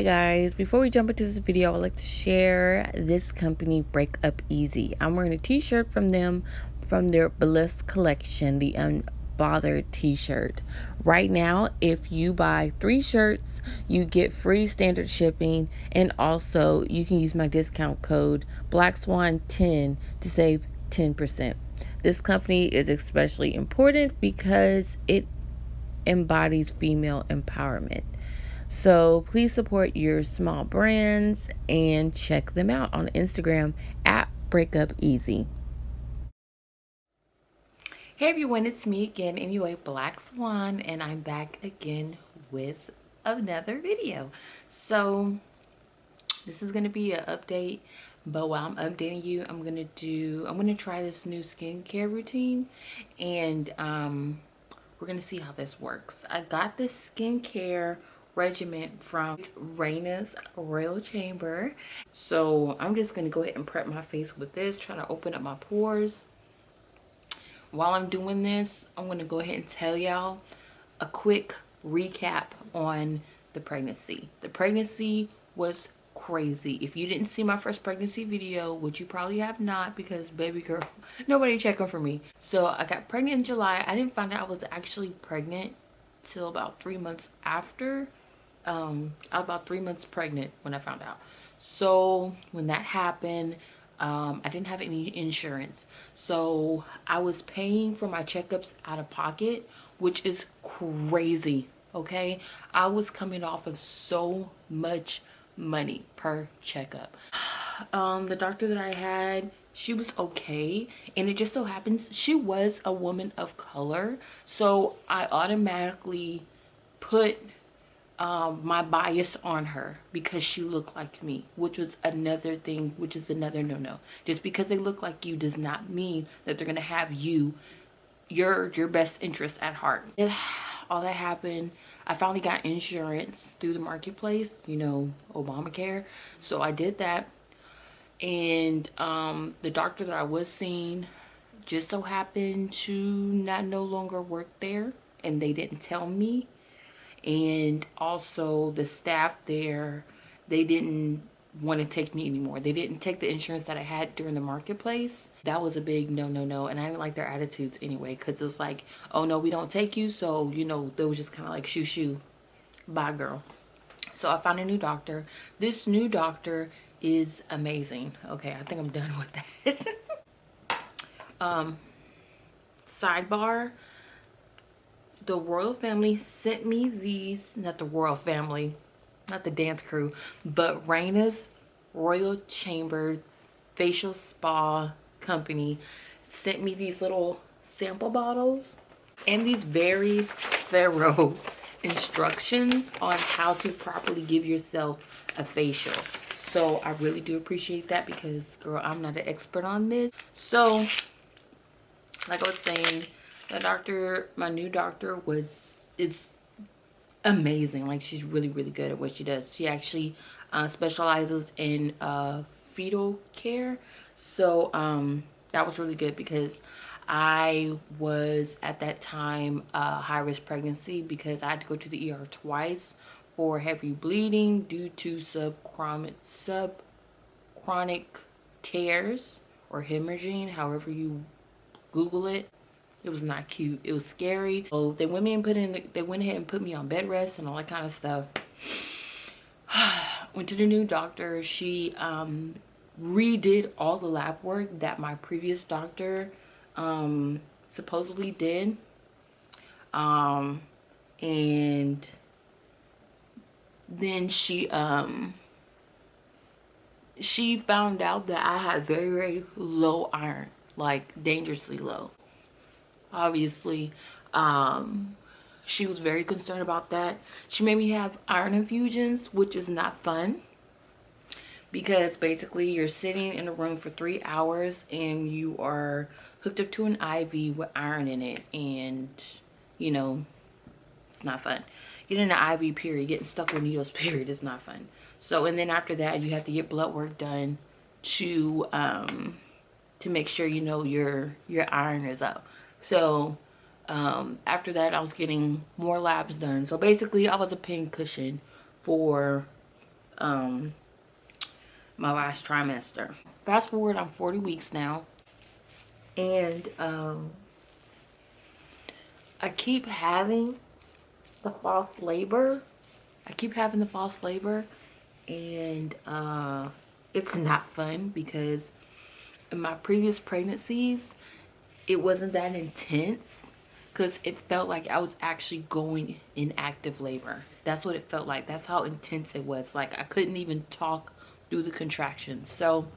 guys, before we jump into this video, I'd like to share this company, Break Up Easy. I'm wearing a t-shirt from them, from their Bliss collection, the Unbothered t-shirt. Right now, if you buy 3 shirts, you get free standard shipping, and also you can use my discount code BlackSwan10 to save 10%. This company is especially important because it embodies female empowerment. So please support your small brands and check them out on Instagram at BreakUpEasy. Hey everyone, it's me again, anyway, Black Swan, and I'm back again with another video. So this is gonna be an update, but while I'm updating you, I'm gonna try this new skincare routine, and we're gonna see how this works. I got this skincare regimen from Reynas Royal Chamber. So I'm just gonna go ahead and prep my face with this, try to open up my pores. While I'm doing this, I'm gonna go ahead and tell y'all a quick recap on the pregnancy. The pregnancy was crazy. If you didn't see my first pregnancy video, which you probably have not, because baby girl, nobody checking for me. So I got pregnant in July. I didn't find out I was actually pregnant till about 3 months after. I was about 3 months pregnant when I found out. So when that happened, I didn't have any insurance. So I was paying for my checkups out of pocket, which is crazy. Okay, I was coming off of so much money per checkup. The doctor that I had, she was okay, and it just so happens she was a woman of color, so I automatically put my bias on her because she looked like me, which was another thing, which is another no-no. Just because they look like you does not mean that they're gonna have your best interest at heart. And all that happened, I finally got insurance through the marketplace, you know, Obamacare. So I did that, and the doctor that I was seeing just so happened to not no longer work there, and they didn't tell me. And also the staff there, they didn't want to take me anymore. They didn't take the insurance that I had during the marketplace. That was a big no, and I didn't like their attitudes anyway, because it was like, oh no, we don't take you. So, you know, they was just kind of like, shoo, bye girl. So I found a new doctor. This new doctor is amazing. Okay, I think I'm done with that. Sidebar, the royal family sent me these, not the royal family, not the dance crew, but Reynas Royal Chamber Facial Spa Company sent me these little sample bottles and these very thorough instructions on how to properly give yourself a facial. So I really do appreciate that, because girl, I'm not an expert on this. So like I was saying, the doctor, my new doctor, is amazing. Like, she's really good at what she does. She actually specializes in fetal care. So that was really good, because I was at that time high-risk pregnancy, because I had to go to the ER twice for heavy bleeding due to subchronic tears or hemorrhaging, however you Google it. It was not cute. It was scary. So they went ahead and put me on bed rest and all that kind of stuff. Went to the new doctor. She redid all the lab work that my previous doctor supposedly did. And then she found out that I had very low iron, like dangerously low. Obviously, she was very concerned about that. She made me have iron infusions, which is not fun, because basically you're sitting in a room for 3 hours and you are hooked up to an IV with iron in it, and you know, it's not fun. Getting an IV period, getting stuck with needles period is not fun. So, and then after that you have to get blood work done to make sure, you know, your iron is up. So after that I was getting more labs done. So basically I was a pincushion for um my last trimester. Fast forward, I'm 40 weeks now, and I keep having the false labor. I keep having the false labor, and it's not fun because in my previous pregnancies, it wasn't that intense because it felt like I was actually going in active labor. That's what it felt like. That's how intense it was. Like I couldn't even talk through the contractions. So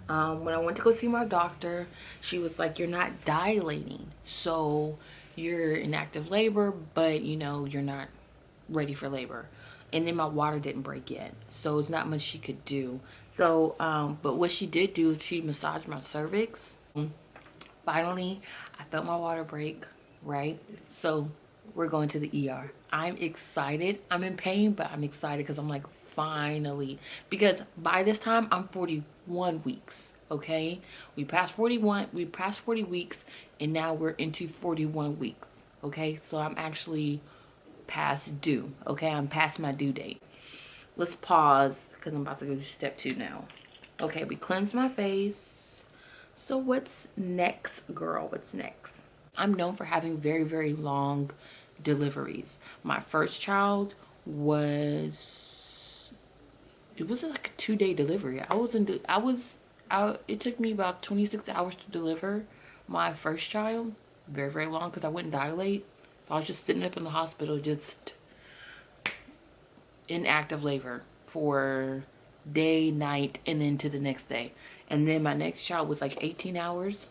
when I went to go see my doctor, she was like, you're not dilating, so you're in active labor, but you know, you're not ready for labor. And then my water didn't break yet, so it's not much she could do. So but what she did do is she massaged my cervix. Finally, I felt my water break, right? So we're going to the ER. I'm excited. I'm in pain, but I'm excited because I'm like, finally. Because by this time, I'm 41 weeks, okay? We passed 40 weeks, and now we're into 41 weeks, okay? So I'm actually past due, okay? I'm past my due date. Let's pause because I'm about to go to step 2 now. Okay, we cleansed my face. So what's next, girl? What's next? I'm known for having very, very long deliveries. My first child was, it was like a 2-day delivery. It took me about 26 hours to deliver my first child. Very, very long because I wouldn't dilate. So I was just sitting up in the hospital, just in active labor for day, night, and then to the next day. And then my next child was like 18 hours.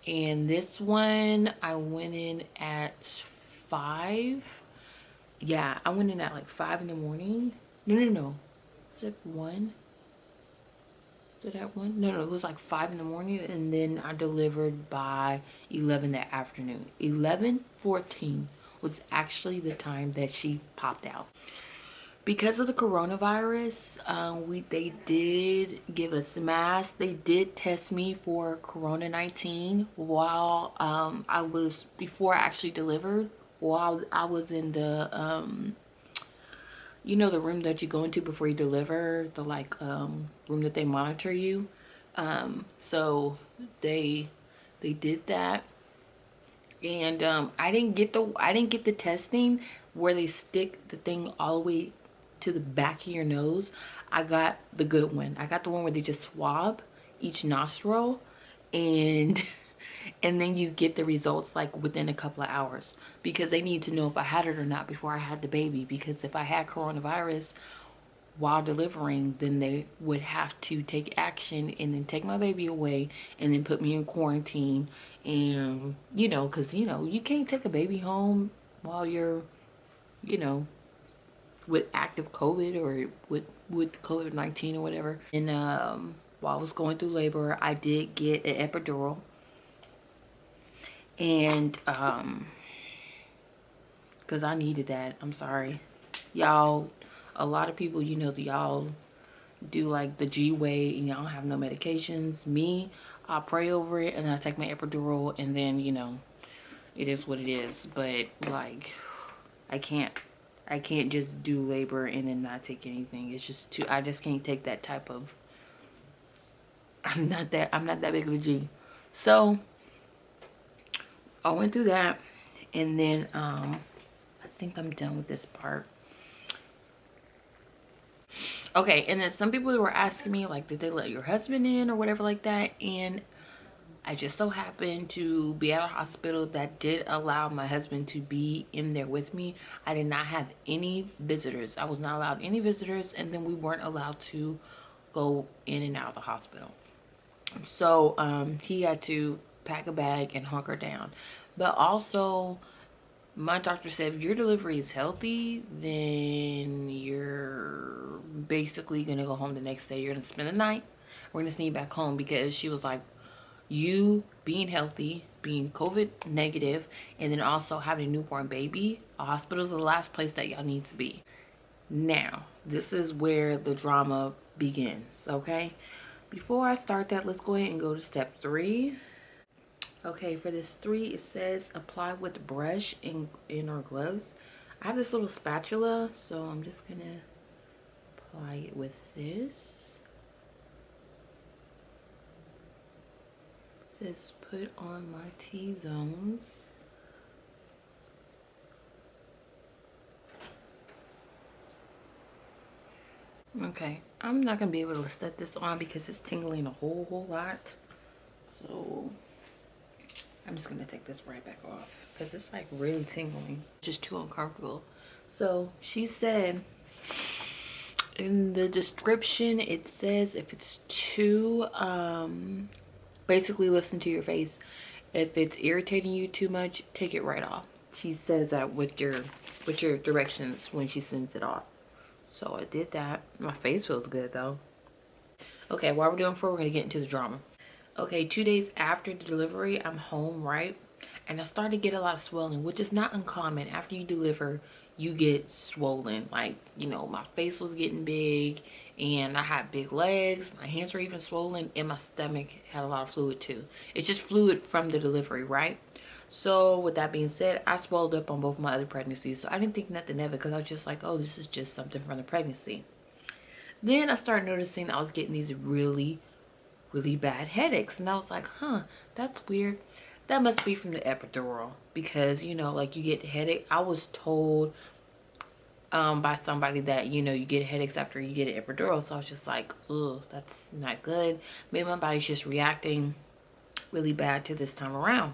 And this one, I went in at 5. Yeah, I went in at like 5 in the morning. No. Is it 1? Is it at 1? No, it was like 5 in the morning. And then I delivered by 11 that afternoon. 11:14 was actually the time that she popped out. Because of the coronavirus, they did give us masks. They did test me for Corona-19 while before I actually delivered, while I was in the you know, the room that you go into before you deliver, the like room that they monitor you. So they did that. And I didn't get the testing where they stick the thing all the way to the back of your nose. I got the good one. I got the one where they just swab each nostril, and and then you get the results like within a couple of hours, because they need to know if I had it or not before I had the baby. Because if I had coronavirus while delivering, then they would have to take action and then take my baby away and then put me in quarantine. And you know, because you know, you can't take a baby home while you're, you know, with active COVID or with COVID-19 or whatever. And while I was going through labor, I did get an epidural. And because I needed that. I'm sorry, y'all. A lot of people, you know, y'all do like the G way and y'all have no medications. Me, I pray over it and I take my epidural, and then, you know, it is what it is. But like, I can't just do labor and then not take anything. It's just too, I just can't take that type of, I'm not that big of a G. So I went through that, and then I think I'm done with this part. Okay, and then some people were asking me, like, did they let your husband in or whatever like that? And I just so happened to be at a hospital that did allow my husband to be in there with me. I did not have any visitors. I was not allowed any visitors, and then we weren't allowed to go in and out of the hospital. So he had to pack a bag and hunker down. But also, my doctor said, if your delivery is healthy, then you're basically gonna go home the next day. You're gonna spend the night. We're gonna send you back home, because she was like, you being healthy, being COVID negative, and then also having a newborn baby, a hospital is the last place that y'all need to be. Now, this is where the drama begins, okay? Before I start that, let's go ahead and go to step 3. Okay, for this 3, it says apply with brush in our gloves. I have this little spatula, so I'm just gonna apply it with this. It says put on my T-zones. Okay, I'm not gonna be able to set this on because it's tingling a whole lot. So I'm just gonna take this right back off because it's like really tingling, just too uncomfortable. So she said in the description, it says if it's too basically listen to your face. If it's irritating you too much, take it right off. She says that with your directions when she sends it off. So I did that. My face feels good though. Okay, while we're doing 4, we're gonna get into the drama. Okay, 2 days after the delivery, I'm home, right? And I started to get a lot of swelling, which is not uncommon. After you deliver, you get swollen. Like, you know, my face was getting big and I had big legs. My hands were even swollen and my stomach had a lot of fluid too. It's just fluid from the delivery, right? So with that being said, I swelled up on both my other pregnancies. So I didn't think nothing of it because I was just like, oh, this is just something from the pregnancy. Then I started noticing I was getting these really bad headaches, and I was like, huh, that's weird. That must be from the epidural because, you know, like you get the headache. I was told by somebody that, you know, you get headaches after you get an epidural. So I was just like, ugh, that's not good. Maybe my body's just reacting really bad to this time around.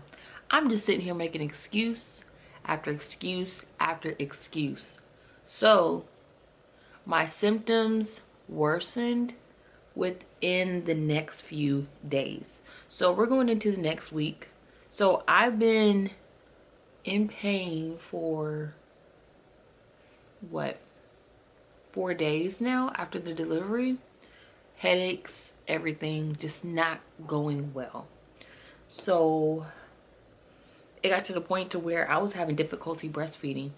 I'm just sitting here making excuse after excuse after excuse. So my symptoms worsened within the next few days. So we're going into the next week. So I've been in pain for what, 4 days now after the delivery. Headaches, everything, just not going well. So it got to the point to where I was having difficulty breastfeeding.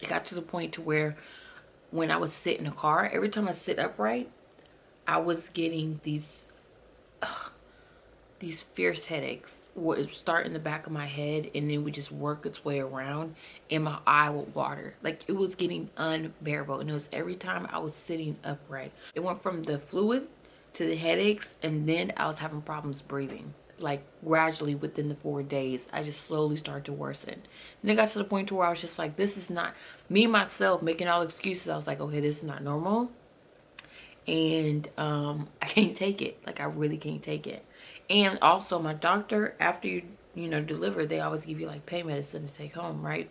It got to the point to where when I would sit in a car, every time I sit upright, I was getting these fierce headaches. It would start in the back of my head and it would just work its way around and my eye would water. Like it was getting unbearable, and it was every time I was sitting upright. It went from the fluid to the headaches, and then I was having problems breathing. Like gradually within the 4 days, I just slowly started to worsen. And it got to the point to where I was just like, this is not me, myself making all excuses. I was like, okay, this is not normal. And I can't take it. Like I really can't take it. And also my doctor, after you know, deliver, they always give you like pain medicine to take home, right?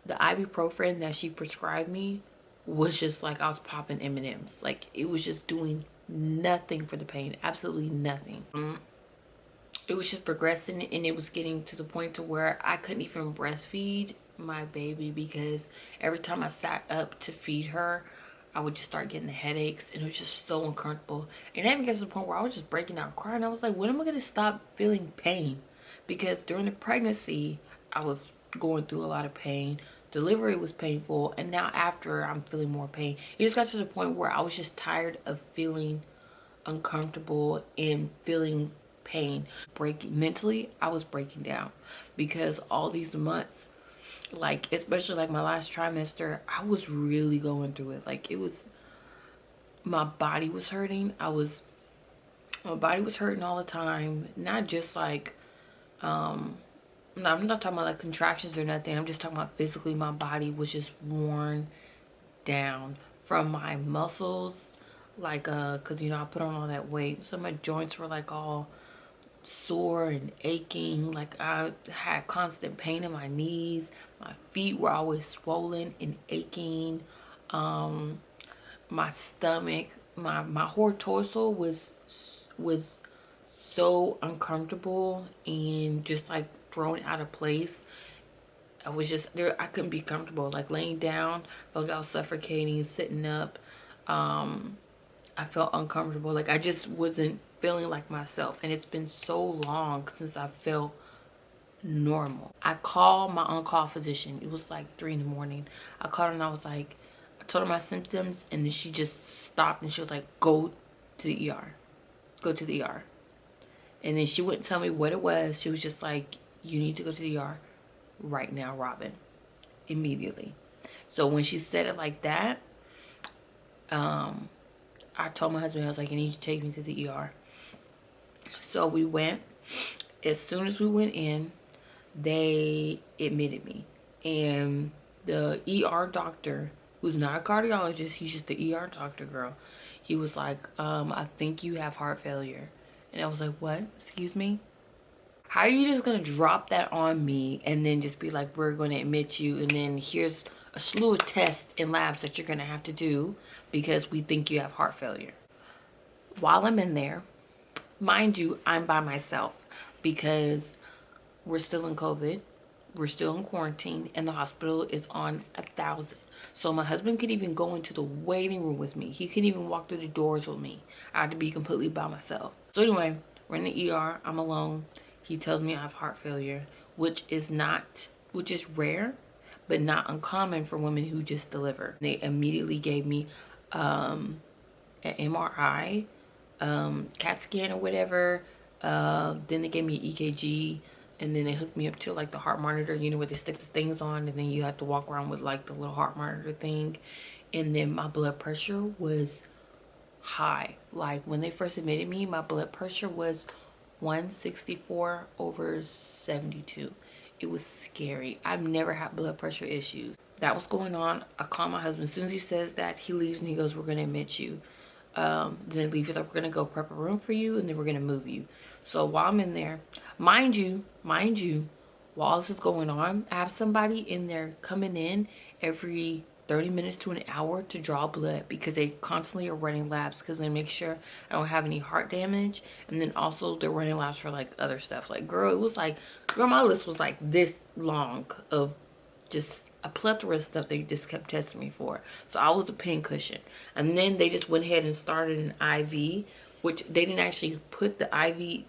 The ibuprofen that she prescribed me was just like I was popping M&Ms. Like it was just doing nothing for the pain, absolutely nothing. It was just progressing, and it was getting to the point to where I couldn't even breastfeed my baby because every time I sat up to feed her, I would just start getting the headaches, and it was just so uncomfortable. And then it got to the point where I was just breaking down crying. I was like, when am I going to stop feeling pain? Because during the pregnancy, I was going through a lot of pain. Delivery was painful, and now after, I'm feeling more pain. It just got to the point where I was just tired of feeling uncomfortable and feeling pain. Mentally, I was breaking down because all these months, like especially like my last trimester, I was really going through it. Like it was, my body was hurting. My body was hurting all the time. Not just like no, I'm not talking about like contractions or nothing. I'm just talking about physically my body was just worn down from my muscles, like because you know I put on all that weight, so my joints were like all sore and aching. Like I had constant pain in my knees. My feet were always swollen and aching. My stomach, my whole torso was so uncomfortable and just like thrown out of place. I was just there. I couldn't be comfortable. Like laying down, felt like I was suffocating. Sitting up, I felt uncomfortable. Like I just wasn't feeling like myself. And it's been so long since I felt normal. I called my on-call physician. It was like 3 in the morning. I called her and I was like, I told her my symptoms, and then she just stopped and she was like, go to the ER. Go to the ER. And then she wouldn't tell me what it was. She was just like, you need to go to the ER right now, Robin. Immediately. So when she said it like that, I told my husband, I was like, I need you to take me to the ER. So we went. As soon as we went in, they admitted me. And the ER doctor, who's not a cardiologist, he's just the ER doctor, girl. He was like, I think you have heart failure. And I was like, what? Excuse me? How are you just going to drop that on me and then just be like, we're going to admit you, and then here's a slew of tests and labs that you're going to have to do because we think you have heart failure? While I'm in there, mind you, I'm by myself because we're still in COVID. We're still in quarantine and the hospital is on 1,000. So my husband could even go into the waiting room with me. He couldn't even walk through the doors with me. I had to be completely by myself. So anyway, we're in the ER. I'm alone. He tells me I have heart failure, which is rare, but not uncommon for women who just deliver. They immediately gave me an MRI, CAT scan or whatever. Then they gave me an EKG, and then they hooked me up to like the heart monitor, you know, where they stick the things on, and then you have to walk around with like the little heart monitor thing. And then my blood pressure was high. Like when they first admitted me, my blood pressure was 164/72. It was scary. I've never had blood pressure issues. That was going on. I call my husband. As soon as he says that, he leaves and he goes, we're going to admit you. Then they leave it like, we're going to go prep a room for you and then we're going to move you. So while I'm in there, mind you, while this is going on, I have somebody in there coming in every 30 minutes to an hour to draw blood because they constantly are running labs because they make sure I don't have any heart damage. And then also they're running labs for like other stuff. Like, girl, it was like, girl, my list was like this long of just a plethora of stuff they just kept testing me for. So I was a pincushion. And then they just went ahead and started an IV, which they didn't actually put the IV,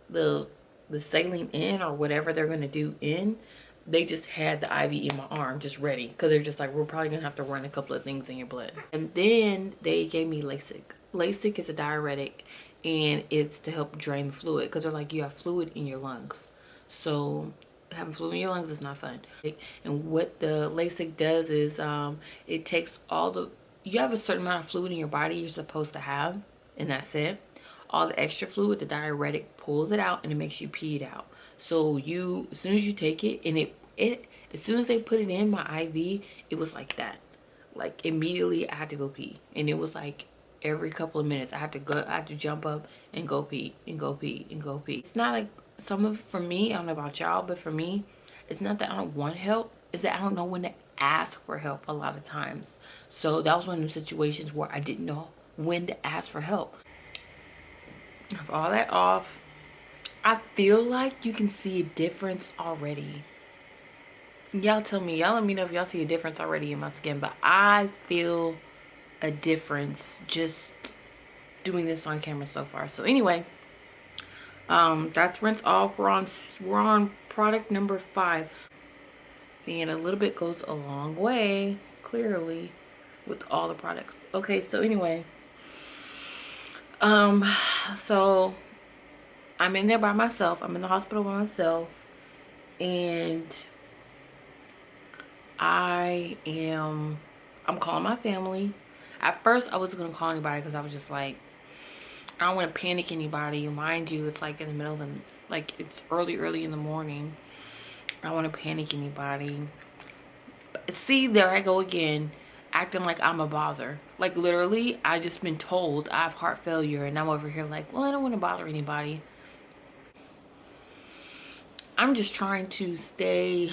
the saline in or whatever they're going to do in. They just had the IV in my arm just ready because they're just like, we're probably going to have to run a couple of things in your blood. And then they gave me Lasix. Lasix is a diuretic and it's to help drain the fluid because they're like, you have fluid in your lungs. So having fluid in your lungs is not fun. And what the Lasix does is it takes all the, you have a certain amount of fluid in your body you're supposed to have, and that's it. All the extra fluid, the diuretic pulls it out and it makes you pee it out. So you, as soon as you take it, and it as soon as they put it in my IV, it was like that. Like immediately I had to go pee. And it was like every couple of minutes I had to jump up and go pee and go pee and go pee. It's not like for me, I don't know about y'all, but for me, it's not that I don't want help, it's that I don't know when to ask for help a lot of times. So that was one of those situations where I didn't know when to ask for help. With all that off, I feel like you can see a difference already. Y'all tell me, y'all let me know if y'all see a difference already in my skin, but I feel a difference just doing this on camera so far. So anyway, that's rinse off. We're on product number 5, and a little bit goes a long way, clearly, with all the products. Okay, so anyway, so I'm in there by myself. I'm in the hospital by myself, and I'm calling my family. At first I wasn't gonna call anybody because I was just like, I don't want to panic anybody. Mind you, it's like in the middle of the, like it's early in the morning. I don't want to panic anybody. See, there I go again, acting like I'm a bother. Like literally, I just been told I have heart failure and I'm over here like, well, I don't want to bother anybody. I'm just trying to stay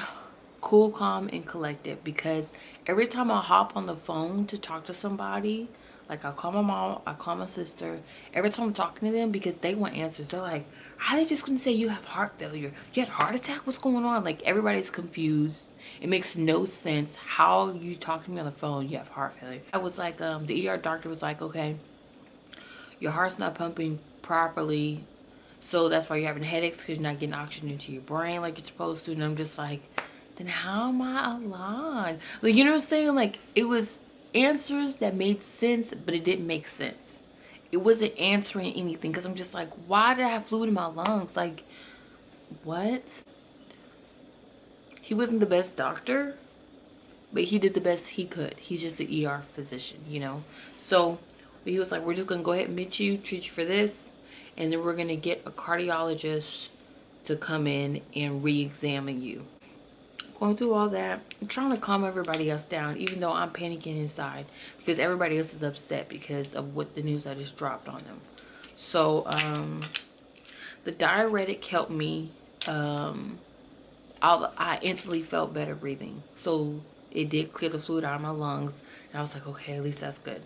cool, calm, and collected because every time I hop on the phone to talk to somebody, like I call my mom, I call my sister, every time I'm talking to them, because they want answers, they're like, how are they just gonna say you have heart failure? You had a heart attack? What's going on? Like everybody's confused. It makes no sense how you talk to me on the phone, you have heart failure. I was like, the ER doctor was like, okay, your heart's not pumping properly, so that's why you're having headaches, because you're not getting oxygen into your brain like you're supposed to. And I'm just like, then how am I alive? Like, you know what I'm saying? Like, it was answers that made sense, but it didn't make sense. It wasn't answering anything because I'm just like, why did I have fluid in my lungs? Like, what? He wasn't the best doctor, but he did the best he could. He's just the ER physician, you know. So he was like, we're just gonna go ahead and admit you, treat you for this, and then we're gonna get a cardiologist to come in and re-examine you. Going through all that, I'm trying to calm everybody else down, even though I'm panicking inside because everybody else is upset because of what the news I just dropped on them. So the diuretic helped me. I instantly felt better breathing, so it did clear the fluid out of my lungs, and I was like, okay, at least that's good.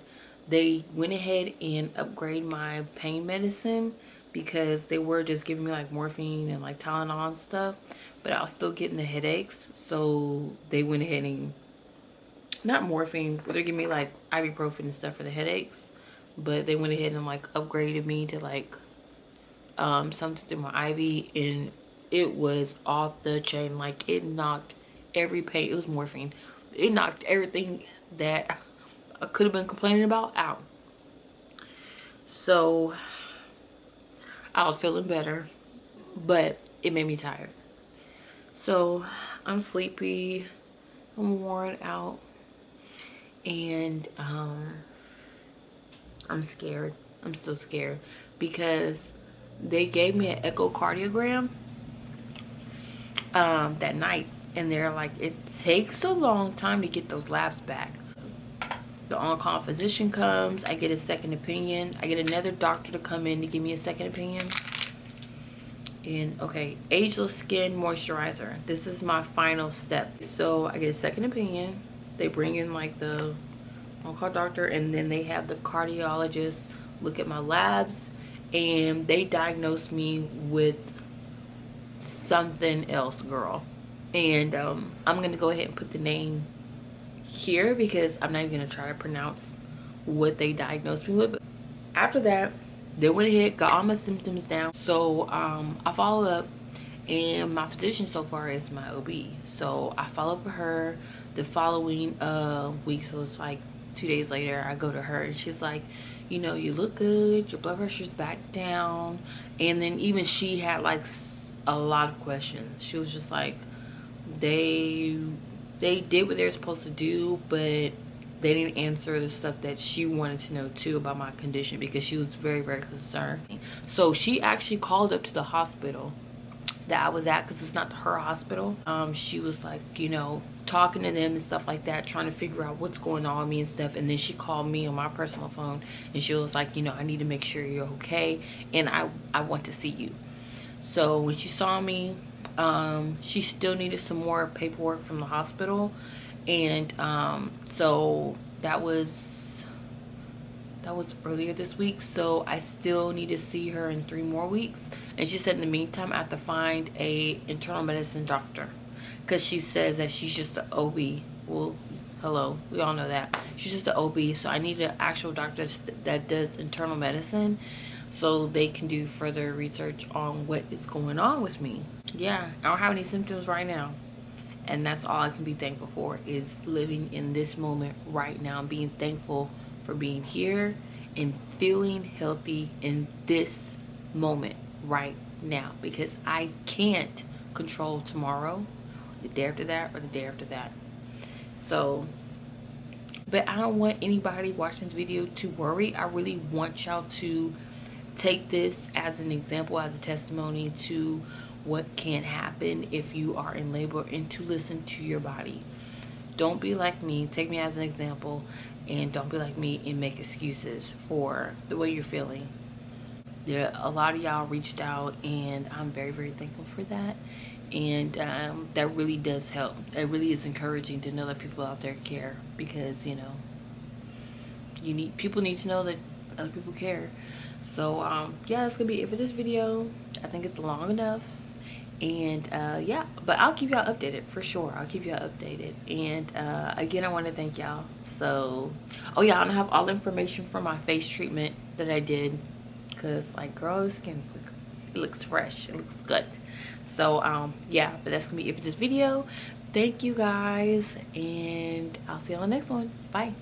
They went ahead and upgraded my pain medicine because they were just giving me like morphine and like Tylenol and stuff, but I was still getting the headaches. So they went ahead and, not morphine, but they're giving me like ibuprofen and stuff for the headaches, but they went ahead and like upgraded me to like something through my IV, and it was off the chain. Like, it knocked every pain. It was morphine. It knocked everything that I could have been complaining about out. So I was feeling better, but it made me tired. So I'm sleepy, I'm worn out, and I'm scared. I'm still scared because they gave me an echocardiogram that night, and they're like, it takes a long time to get those labs back. The on-call physician comes, I get a second opinion, I get another doctor to come in to give me a second opinion. And okay, Ageless skin moisturizer, this is my final step. So I get a second opinion, they bring in like the on-call doctor, and then they have the cardiologist look at my labs, and they diagnosed me with something else, girl. And I'm gonna go ahead and put the name here because I'm not even gonna try to pronounce what they diagnosed me with. But after that, they went ahead, got all my symptoms down. So I followed up, and my physician so far is my OB. So I followed up with her the following week. So it's like 2 days later, I go to her, and she's like, you know, you look good, your blood pressure's back down. And then even she had like a lot of questions. She was just like, they did what they're supposed to do, but they didn't answer the stuff that she wanted to know too about my condition, because she was very, very concerned. So she actually called up to the hospital that I was at, because it's not her hospital. She was like, you know, talking to them and stuff like that, trying to figure out what's going on with me and stuff. And then she called me on my personal phone, and she was like, you know, I need to make sure you're okay, and I want to see you. So when she saw me, she still needed some more paperwork from the hospital, and so that was earlier this week. So I still need to see her in 3 more weeks, and she said in the meantime I have to find a internal medicine doctor, because she says that she's just the OB. Well, hello, we all know that she's just the OB, so I need an actual doctor that does internal medicine, so they can do further research on what is going on with me. Yeah, I don't have any symptoms right now, and that's all I can be thankful for, is living in this moment right now, being thankful for being here and feeling healthy in this moment right now, because I can't control tomorrow, the day after that, or the day after that. So, but I don't want anybody watching this video to worry. I really want y'all to take this as an example, as a testimony to what can happen if you are in labor, and to listen to your body. Don't be like me. Take me as an example, and don't be like me and make excuses for the way you're feeling. There, a lot of y'all reached out, and I'm very, very thankful for that. And that really does help. It really is encouraging to know that people out there care, because, you know, people need to know that other people care. So yeah, that's gonna be it for this video. I think it's long enough, and yeah, but I'll keep y'all updated for sure. I'll keep y'all updated. And again, I want to thank y'all. So, oh yeah, I have all the information for my face treatment that I did, because like, girl, the skin, it looks fresh, it looks good. So yeah, but that's gonna be it for this video. Thank you guys, and I'll see you on the next one. Bye.